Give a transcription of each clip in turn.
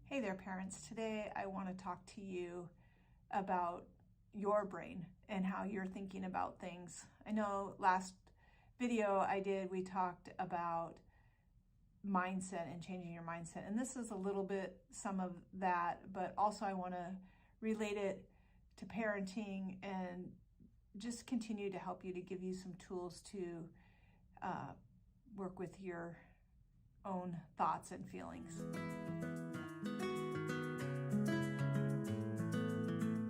Hey there, parents. Today I want to talk to you about your brain and how you're thinking about things. I know last video I did, we talked about mindset and changing your mindset. And this is a little bit some of that, but also I want to relate it to parenting and just continue to help you, to give you some tools to work with your own thoughts and feelings.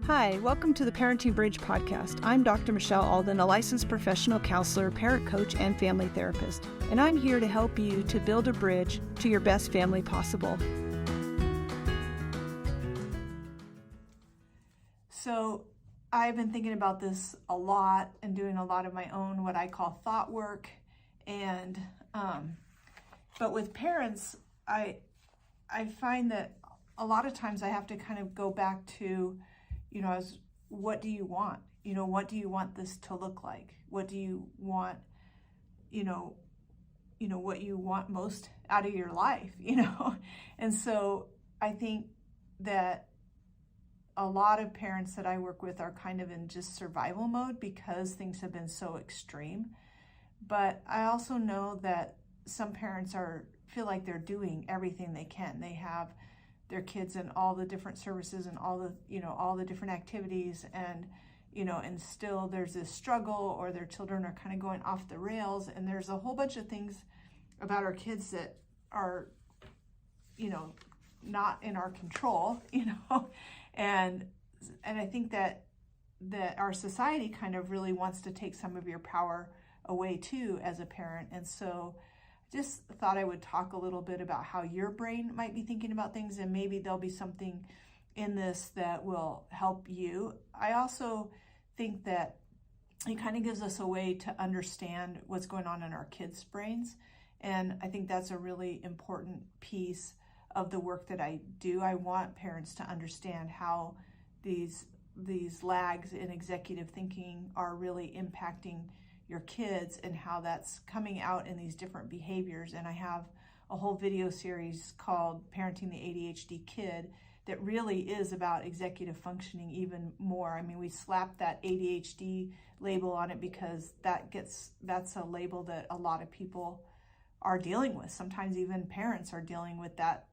Hi, welcome to the Parenting Bridge podcast. I'm Dr. Michelle Alden, a licensed professional counselor, parent coach, and family therapist. And I'm here to help you to build a bridge to your best family possible. So I've been thinking about this a lot and doing a lot of my own, what I call thought work. And, but with parents, I find that a lot of times I have to kind of go back to, what do you want? What do you want this to look like? What do you want, what you want most out of your life, And so I think that a lot of parents that I work with are kind of in just survival mode because things have been so extreme. But I also know that some parents feel like they're doing everything they can. They have their kids in all the different services and all the different activities, and still there's this struggle, or their children are kind of going off the rails, and there's a whole bunch of things about our kids that are not in our control, and I think that our society kind of really wants to take some of your power away too as a parent. And so just thought I would talk a little bit about how your brain might be thinking about things, and maybe there'll be something in this that will help you. I also think that it kind of gives us a way to understand what's going on in our kids' brains. And I think that's a really important piece of the work that I do. I want parents to understand how these lags in executive thinking are really impacting your kids and how that's coming out in these different behaviors. And I have a whole video series called Parenting the ADHD Kid that really is about executive functioning even more. I mean, we slap that ADHD label on it because that's a label that a lot of people are dealing with. Sometimes even parents are dealing with that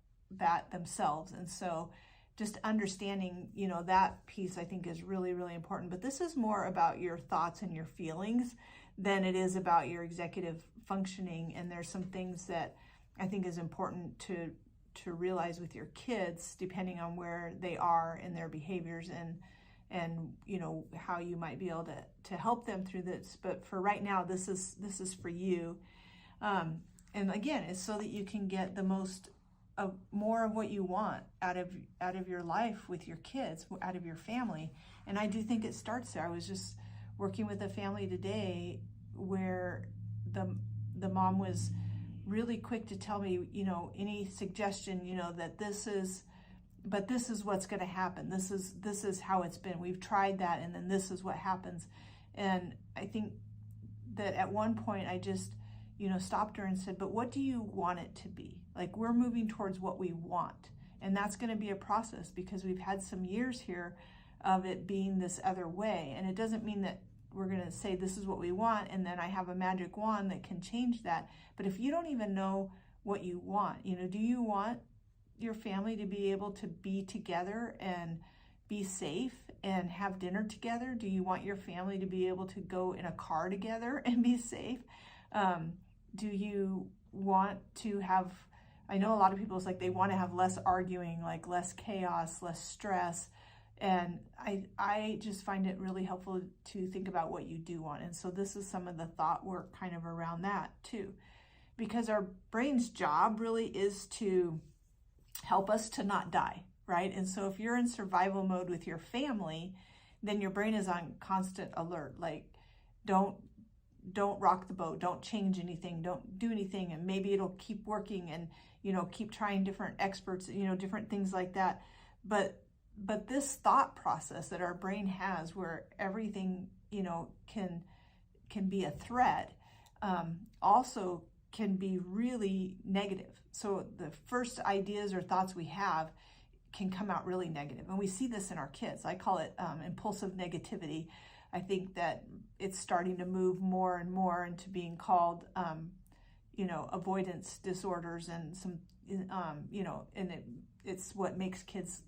themselves. And so just understanding, that piece I think is really, really important. But this is more about your thoughts and your feelings than it is about your executive functioning. And there's some things that I think is important to realize with your kids, depending on where they are in their behaviors and how you might be able to help them through this. But for right now, this is for you. And again, it's so that you can get the more of what you want out of your life with your kids, out of your family. And I do think it starts there. I was just working with a family today where the mom was really quick to tell me, any suggestion, that this is what's going to happen. This is how it's been. We've tried that, and then this is what happens. And I think that at one point I just stopped her and said, but what do you want it to be? Like, we're moving towards what we want. And that's going to be a process because we've had some years here of it being this other way. And it doesn't mean that we're going to say this is what we want and then I have a magic wand that can change that. But if you don't even know what you want, do you want your family to be able to be together and be safe and have dinner together? Do you want your family to be able to go in a car together and be safe? Do you want to have, I know a lot of people, it's like they want to have less arguing, like less chaos, less stress. And I just find it really helpful to think about what you do want. And so this is some of the thought work kind of around that too, because our brain's job really is to help us to not die, right? And so if you're in survival mode with your family, then your brain is on constant alert, like don't rock the boat, don't change anything, don't do anything, and maybe it'll keep working, and keep trying different experts, different things like that. But this thought process that our brain has, where everything can be a threat, also can be really negative. So the first ideas or thoughts we have can come out really negative. And we see this in our kids. I call it impulsive negativity. I think that it's starting to move more and more into being called, avoidance disorders and some, and it's what makes kids,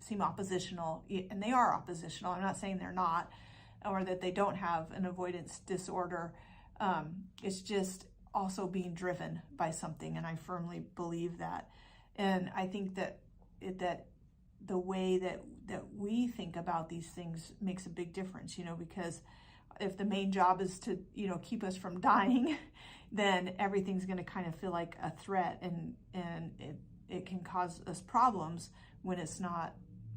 seem oppositional. And they are oppositional. I'm not saying they're not, or that they don't have an avoidance disorder. It's just also being driven by something. And I firmly believe that. And I think that the way that we think about these things makes a big difference, because if the main job is to, keep us from dying, then everything's going to kind of feel like a threat, and it can cause us problems when it's not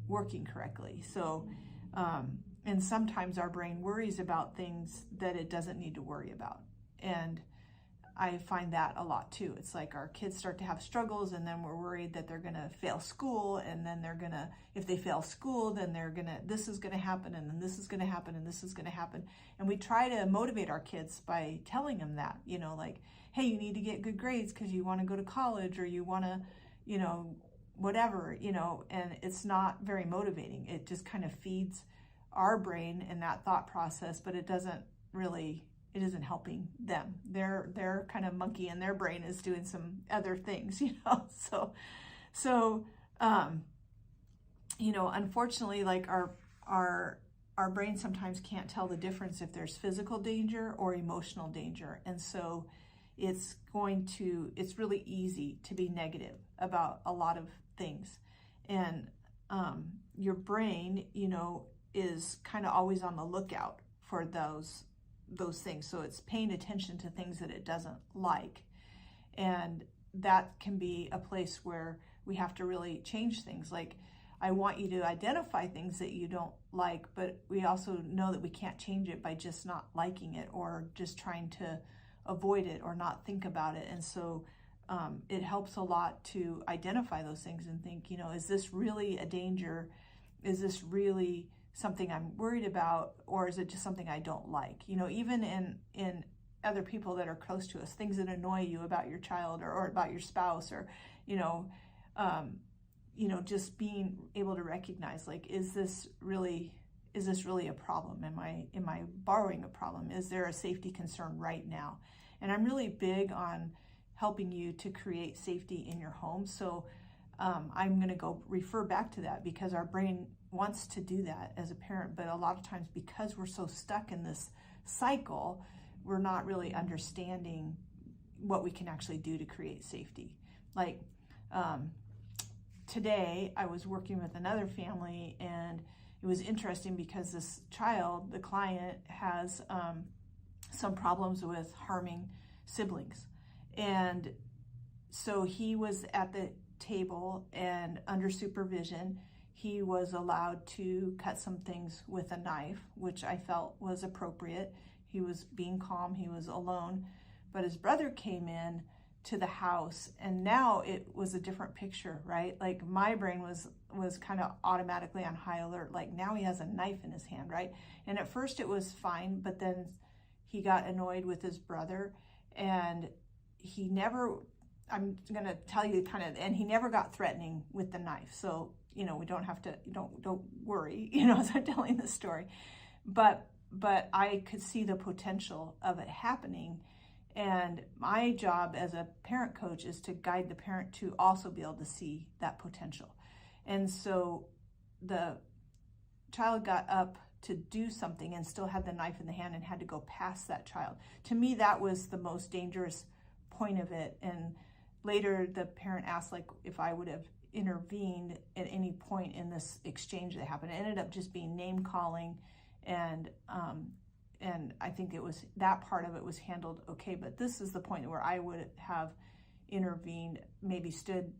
working correctly. So, and sometimes our brain worries about things that it doesn't need to worry about. And I find that a lot too. It's like our kids start to have struggles, and then we're worried that they're going to fail school, and then if they fail school, then this is going to happen, and then this is going to happen, and this is going to happen. And we try to motivate our kids by telling them that, like, hey, you need to get good grades because you want to go to college, or you want to, whatever, and it's not very motivating. It just kind of feeds our brain in that thought process, but it isn't helping them. Their kind of monkey in their brain is doing some other things, So, unfortunately, like our brain sometimes can't tell the difference if there's physical danger or emotional danger. And so it's really easy to be negative about a lot of things. And your brain, is kind of always on the lookout for those things. So it's paying attention to things that it doesn't like. And that can be a place where we have to really change things. Like, I want you to identify things that you don't like, but we also know that we can't change it by just not liking it or just trying to avoid it or not think about it. And so it helps a lot to identify those things and think, is this really a danger? Is this really something I'm worried about, or is it just something I don't like? Even in other people that are close to us, things that annoy you about your child or about your spouse, or just being able to recognize, like, is this really a problem? Am I borrowing a problem? Is there a safety concern right now? And I'm really big on helping you to create safety in your home. So I'm going to refer back to that, because our brain wants to do that as a parent, but a lot of times, because we're so stuck in this cycle, we're not really understanding what we can actually do to create safety. Like today, I was working with another family, and it was interesting because this child, the client, has some problems with harming siblings. And so he was at the table, and under supervision, he was allowed to cut some things with a knife, which I felt was appropriate. He was being calm, he was alone, but his brother came in to the house, and now it was a different picture, right? Like, my brain was kind of automatically on high alert, like, now he has a knife in his hand, right? And at first it was fine, but then he got annoyed with his brother, and I'm going to tell you and he never got threatening with the knife. So, we don't have to, don't worry, as I'm telling this story, but I could see the potential of it happening. And my job as a parent coach is to guide the parent to also be able to see that potential. And so the child got up to do something and still had the knife in the hand and had to go past that child. To me, that was the most dangerous point of it. And later the parent asked, like, if I would have intervened at any point in this exchange that happened. It ended up just being name calling, and I think that part of it was handled okay. But this is the point where I would have intervened, maybe stood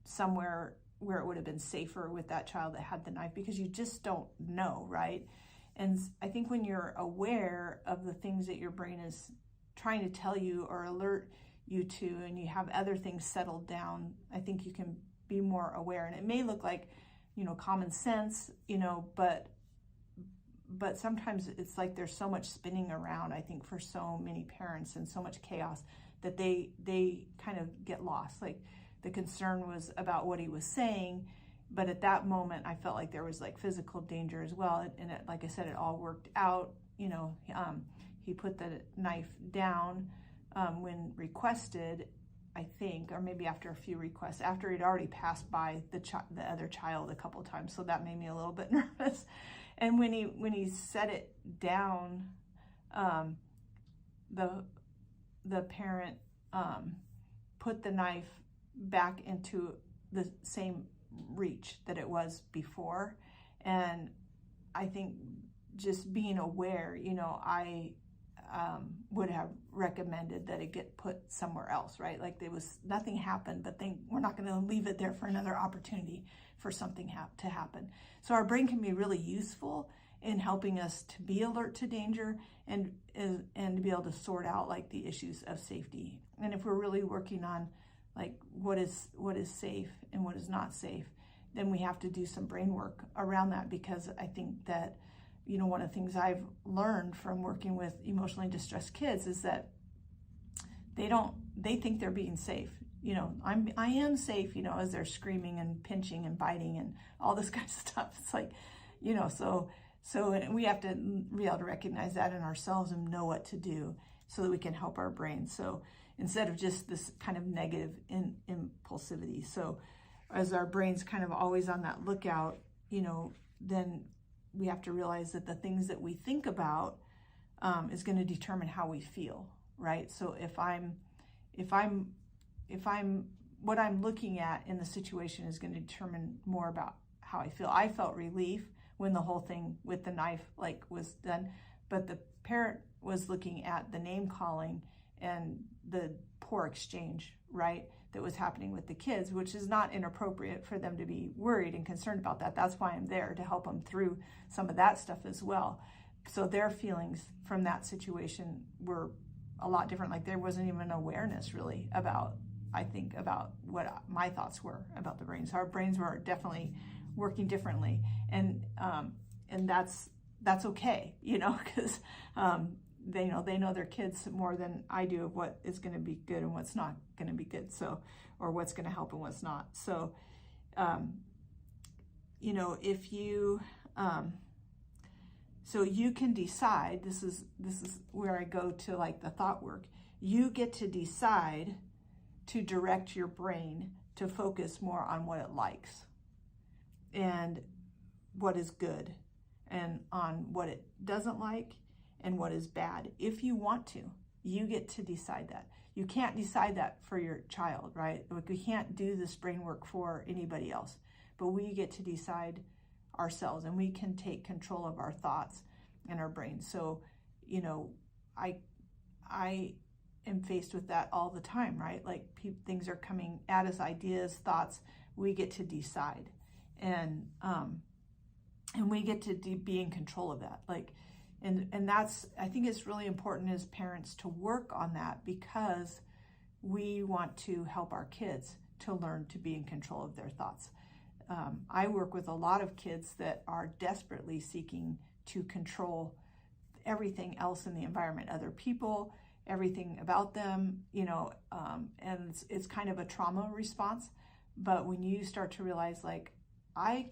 somewhere where it would have been safer with that child that had the knife, because you just don't know, right? And I think when you're aware of the things that your brain is trying to tell you or alert you to, and you have other things settled down, I think you can be more aware. And it may look like, common sense, but sometimes it's like there's so much spinning around, I think, for so many parents, and so much chaos, that they kind of get lost. Like the concern was about what he was saying, but at that moment I felt like there was like physical danger as well. And it, like I said, it all worked out. He put the knife down when requested, I think, or maybe after a few requests, after he'd already passed by the other child a couple times. So that made me a little bit nervous. And when he set it down, the parent put the knife back into the same reach that it was before. And I think just being aware, I would have recommended that it get put somewhere else, right? Like nothing happened, but we're not going to leave it there for another opportunity for something to happen. So our brain can be really useful in helping us to be alert to danger and to be able to sort out like the issues of safety. And if we're really working on like what is safe and what is not safe, then we have to do some brain work around that, because I think that one of the things I've learned from working with emotionally distressed kids is that they think they're being safe. I am safe, as they're screaming and pinching and biting and all this kind of stuff. It's like, so we have to be able to recognize that in ourselves and know what to do so that we can help our brain. So instead of just this kind of negative impulsivity. So as our brain's kind of always on that lookout, then we have to realize that the things that we think about is going to determine how we feel, right? So if what I'm looking at in the situation is going to determine more about how I feel. I felt relief when the whole thing with the knife was done, but the parent was looking at the name calling and the poor exchange, right, that was happening with the kids, which is not inappropriate for them to be worried and concerned about that. That's why I'm there, to help them through some of that stuff as well. So their feelings from that situation were a lot different. Like there wasn't even awareness really about what my thoughts were about the brain. So our brains were definitely working differently, and that's okay, because they know their kids more than I do of what is going to be good and what's not going to be good. So, or what's going to help and what's not. So, if you, so you can decide. This is where I go to like the thought work. You get to decide to direct your brain to focus more on what it likes and what is good, and on what it doesn't like and what is bad. If you want to, you get to decide that. You can't decide that for your child, right? Like we can't do this brain work for anybody else, but we get to decide ourselves, and we can take control of our thoughts and our brain. So, I am faced with that all the time, right? Like things are coming at us, ideas, thoughts. We get to decide, and we get to be in control of that. And that's, I think it's really important as parents to work on that, because we want to help our kids to learn to be in control of their thoughts. I work with a lot of kids that are desperately seeking to control everything else in the environment, other people, everything about them, and it's kind of a trauma response. But when you start to realize like, I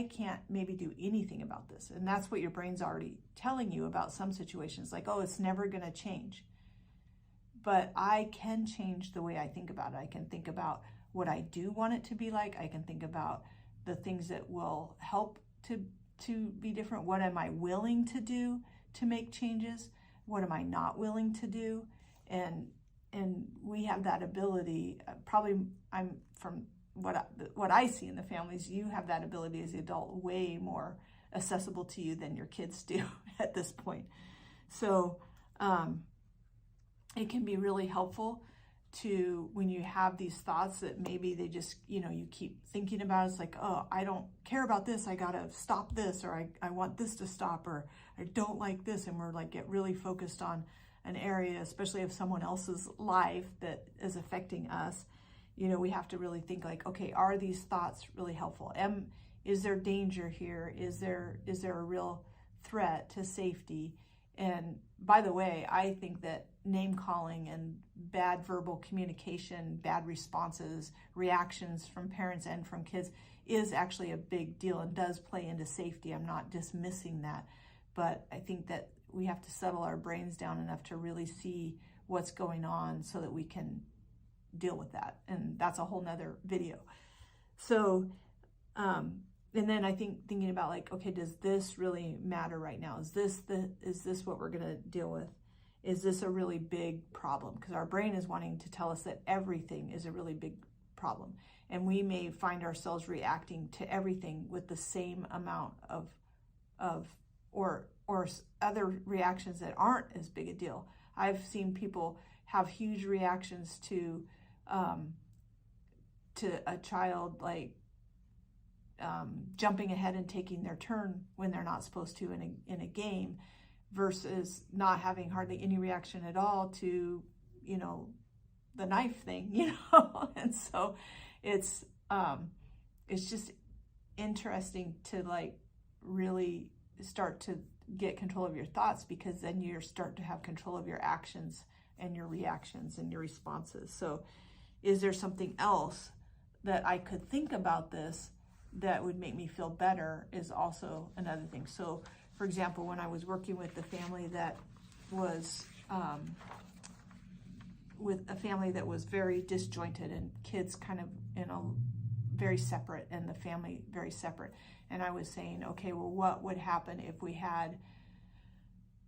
can't maybe do anything about this. And that's what your brain's already telling you about some situations, like, oh, it's never going to change. But I can change the way I think about it. I can think about what I do want it to be like. I can think about the things that will help to be different. What am I willing to do to make changes? What am I not willing to do? And we have that ability. Probably I'm from what I see in the families, you have that ability as the adult way more accessible to you than your kids do at this point. So it can be really helpful to, when you have these thoughts that maybe they just, you keep thinking about, it's like, oh, I don't care about this, I gotta stop this, or I want this to stop, or I don't like this, and we're like get really focused on an area, especially of someone else's life that is affecting us. We have to really think like, okay, are these thoughts really helpful? Is there danger here? Is there a real threat to safety? And by the way, I think that name calling and bad verbal communication, bad responses, reactions from parents and from kids is actually a big deal and does play into safety. I'm not dismissing that, but I think that we have to settle our brains down enough to really see what's going on so that we can deal with that. And that's a whole nother video. So, and then I think thinking about like, okay, does this really matter right now? Is this what we're going to deal with? Is this a really big problem? Because our brain is wanting to tell us that everything is a really big problem. And we may find ourselves reacting to everything with the same amount or other reactions that aren't as big a deal. I've seen people have huge reactions to a child like jumping ahead and taking their turn when they're not supposed to in a game, versus not having hardly any reaction at all to, the knife thing, And so it's just interesting to like really start to get control of your thoughts, because then you start to have control of your actions and your reactions and your responses. So is there something else that I could think about this that would make me feel better, is also another thing. So for example, when I was working with the family that was very disjointed and kids kind of very separate and the family very separate, and I was saying, okay, well, what would happen if we had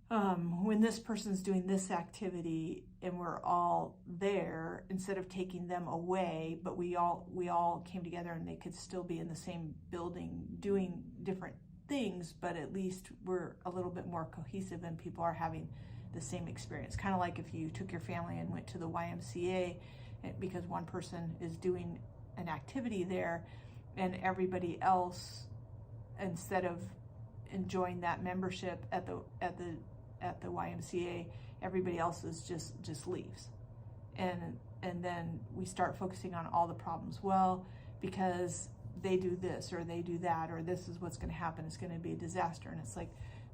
when this person's doing this activity and we're all there, instead of taking them away, but we all came together and they could still be in the same building doing different things, but at least we're a little bit more cohesive and people are having the same experience. Kind of like if you took your family and went to the YMCA because one person is doing an activity there and everybody else, instead of enjoying that membership at the YMCA, everybody else is just leaves. And then we start focusing on all the problems. Well, because they do this or they do that, or this is what's going to happen, it's going to be a disaster. And it's like,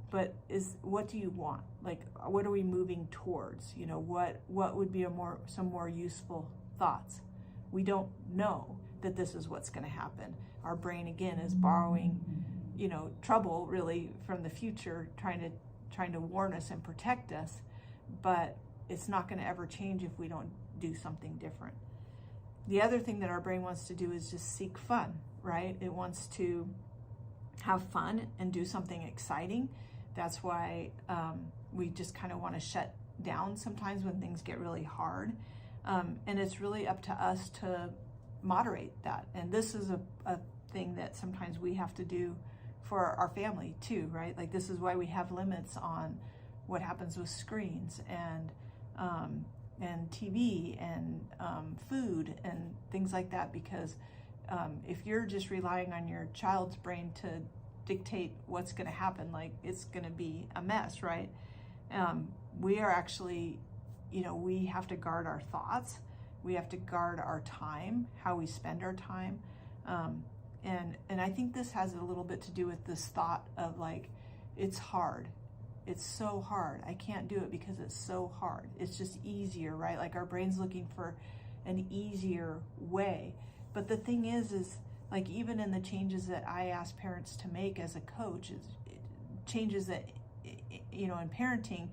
but what do you want? Like, what are we moving towards? What would be some more useful thoughts? We don't know that this is what's going to happen. Our brain again is borrowing, trouble really from the future, trying to warn us and protect us, but it's not going to ever change if we don't do something different. The other thing that our brain wants to do is just seek fun, right? It wants to have fun and do something exciting. That's why we just kind of want to shut down sometimes when things get really hard. And it's really up to us to moderate that. And this is a thing that sometimes we have to do for our family too, right? Like, this is why we have limits on what happens with screens and TV and food and things like that, because if you're just relying on your child's brain to dictate what's going to happen, like, it's going to be a mess, right? We are actually, we have to guard our thoughts. We have to guard our time, how we spend our time. And I think this has a little bit to do with this thought of like, it's hard. It's so hard. I can't do it because it's so hard. It's just easier, right? Like, our brain's looking for an easier way. But the thing is like, even in the changes that I ask parents to make as a coach, is changes that, in parenting,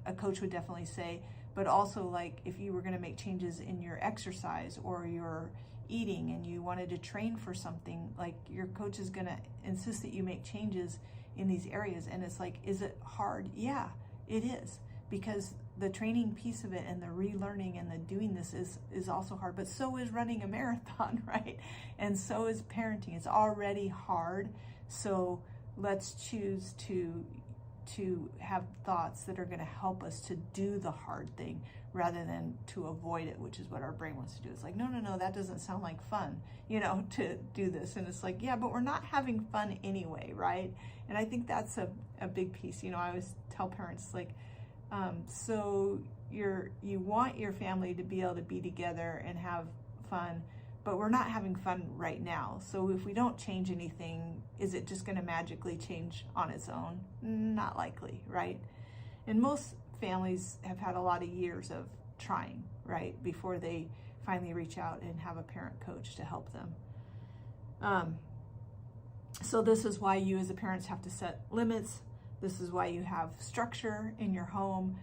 a coach would definitely say, but also like if you were going to make changes in your exercise or your eating and you wanted to train for something, like, your coach is going to insist that you make changes in these areas. And it's like, is it hard? Yeah, it is, because the training piece of it and the relearning and the doing this is also hard, but so is running a marathon, right? And so is parenting. It's already hard. So let's choose to have thoughts that are going to help us to do the hard thing rather than to avoid it, which is what our brain wants to do. It's like, no, that doesn't sound like fun, to do this. And it's like, yeah, but we're not having fun anyway, right? And I think that's a big piece. I always tell parents, like, so you want your family to be able to be together and have fun, but we're not having fun right now. So if we don't change anything, is it just going to magically change on its own? Not likely, right? And most families have had a lot of years of trying, right, before they finally reach out and have a parent coach to help them. So this is why you as a parents have to set limits. This is why you have structure in your home,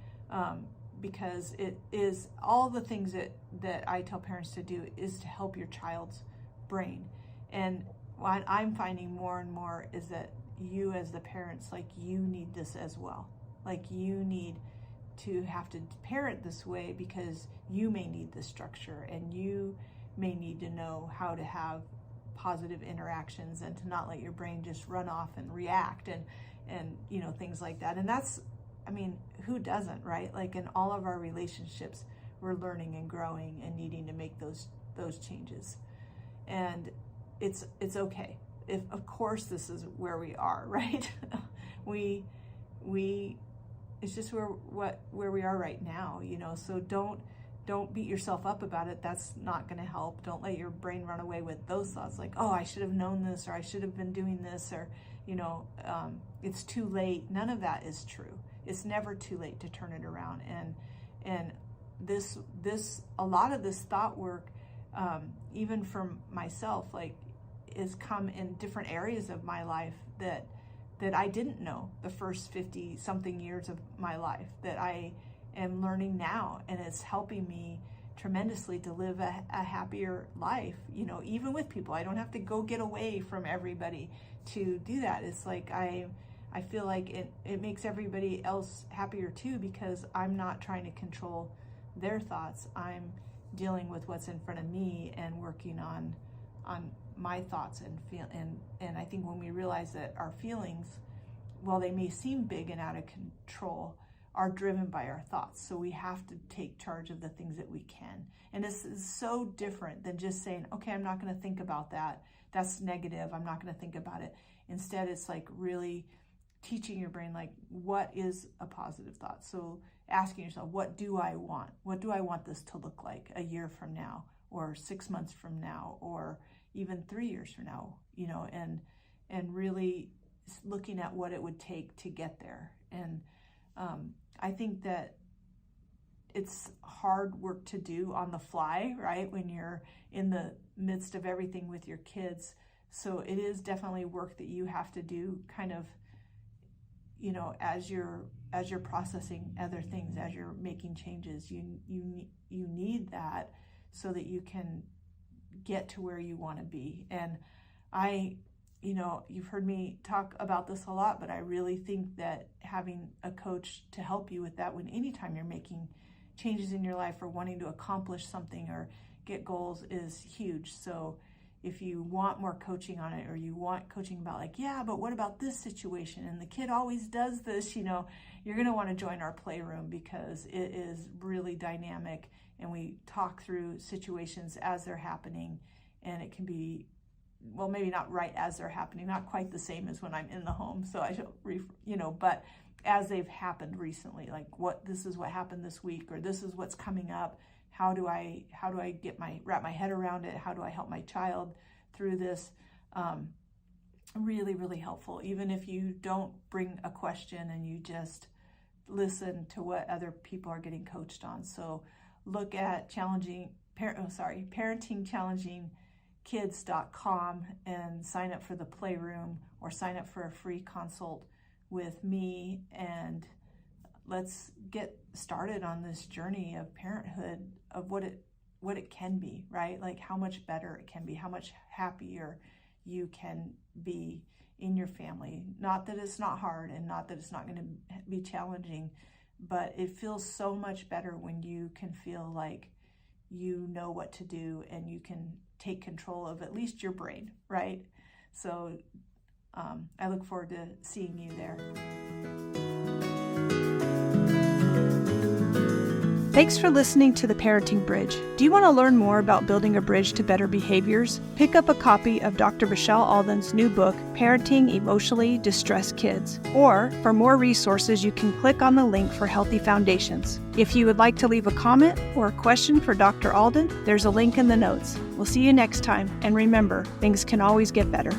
because it is all the things that I tell parents to do is to help your child's brain. And what I'm finding more and more is that you as the parents, like, you need this as well. Like, you need to have to parent this way because you may need this structure, and you may need to know how to have positive interactions and to not let your brain just run off and react and things like that. And that's, I mean, who doesn't, right? Like, in all of our relationships, we're learning and growing and needing to make those changes. And it's okay. If, of course, this is where we are, right? we it's just where we are right now, so don't beat yourself up about it. That's not going to help. Don't let your brain run away with those thoughts like, oh, I should have known this, or I should have been doing this, or it's too late. None of that is true. It's never too late to turn it around. And this a lot of this thought work, even from myself, like, is come in different areas of my life that I didn't know the first 50 something years of my life, that I am learning now, and it's helping me tremendously to live a happier life, even with people. I don't have to go get away from everybody to do that. It's like I feel like it makes everybody else happier too, because I'm not trying to control their thoughts. I'm dealing with what's in front of me and working on my thoughts and I think when we realize that our feelings, while they may seem big and out of control, are driven by our thoughts. So we have to take charge of the things that we can. And this is so different than just saying, okay, I'm not going to think about that. That's negative. I'm not going to think about it. Instead, it's like really teaching your brain, like, what is a positive thought? So asking yourself, what do I want? What do I want this to look like a year from now, or 6 months from now, or even 3 years from now, and really looking at what it would take to get there. And I think that it's hard work to do on the fly, right? When you're in the midst of everything with your kids. So it is definitely work that you have to do kind of, as you're processing other things, as you're making changes, you need that so that you can get to where you want to be. And you've heard me talk about this a lot, but I really think that having a coach to help you with that, when anytime you're making changes in your life or wanting to accomplish something or get goals, is huge. So if you want more coaching on it, or you want coaching about, like, yeah, but what about this situation? And the kid always does this, you're going to want to join our Playroom, because it is really dynamic. And we talk through situations as they're happening, and it can be, well, maybe not right as they're happening, not quite the same as when I'm in the home. So I don't, but as they've happened recently, like, this is what happened this week, or this is what's coming up. How do I wrap my head around it? How do I help my child through this? Really, really helpful. Even if you don't bring a question and you just listen to what other people are getting coached on. So look at parentingchallengingkids.com and sign up for the Playroom, or sign up for a free consult with me, and let's get started on this journey of parenthood, of what it can be, right? Like, how much better it can be, how much happier you can be in your family. Not that it's not hard, and not that it's not going to be challenging, but it feels so much better when you can feel like you know what to do and you can take control of at least your brain, right? So I look forward to seeing you there. Thanks for listening to The Parenting Bridge. Do you want to learn more about building a bridge to better behaviors? Pick up a copy of Dr. Michelle Alden's new book, Parenting Emotionally Distressed Kids. Or, for more resources, you can click on the link for Healthy Foundations. If you would like to leave a comment or a question for Dr. Alden, there's a link in the notes. We'll see you next time, and remember, things can always get better.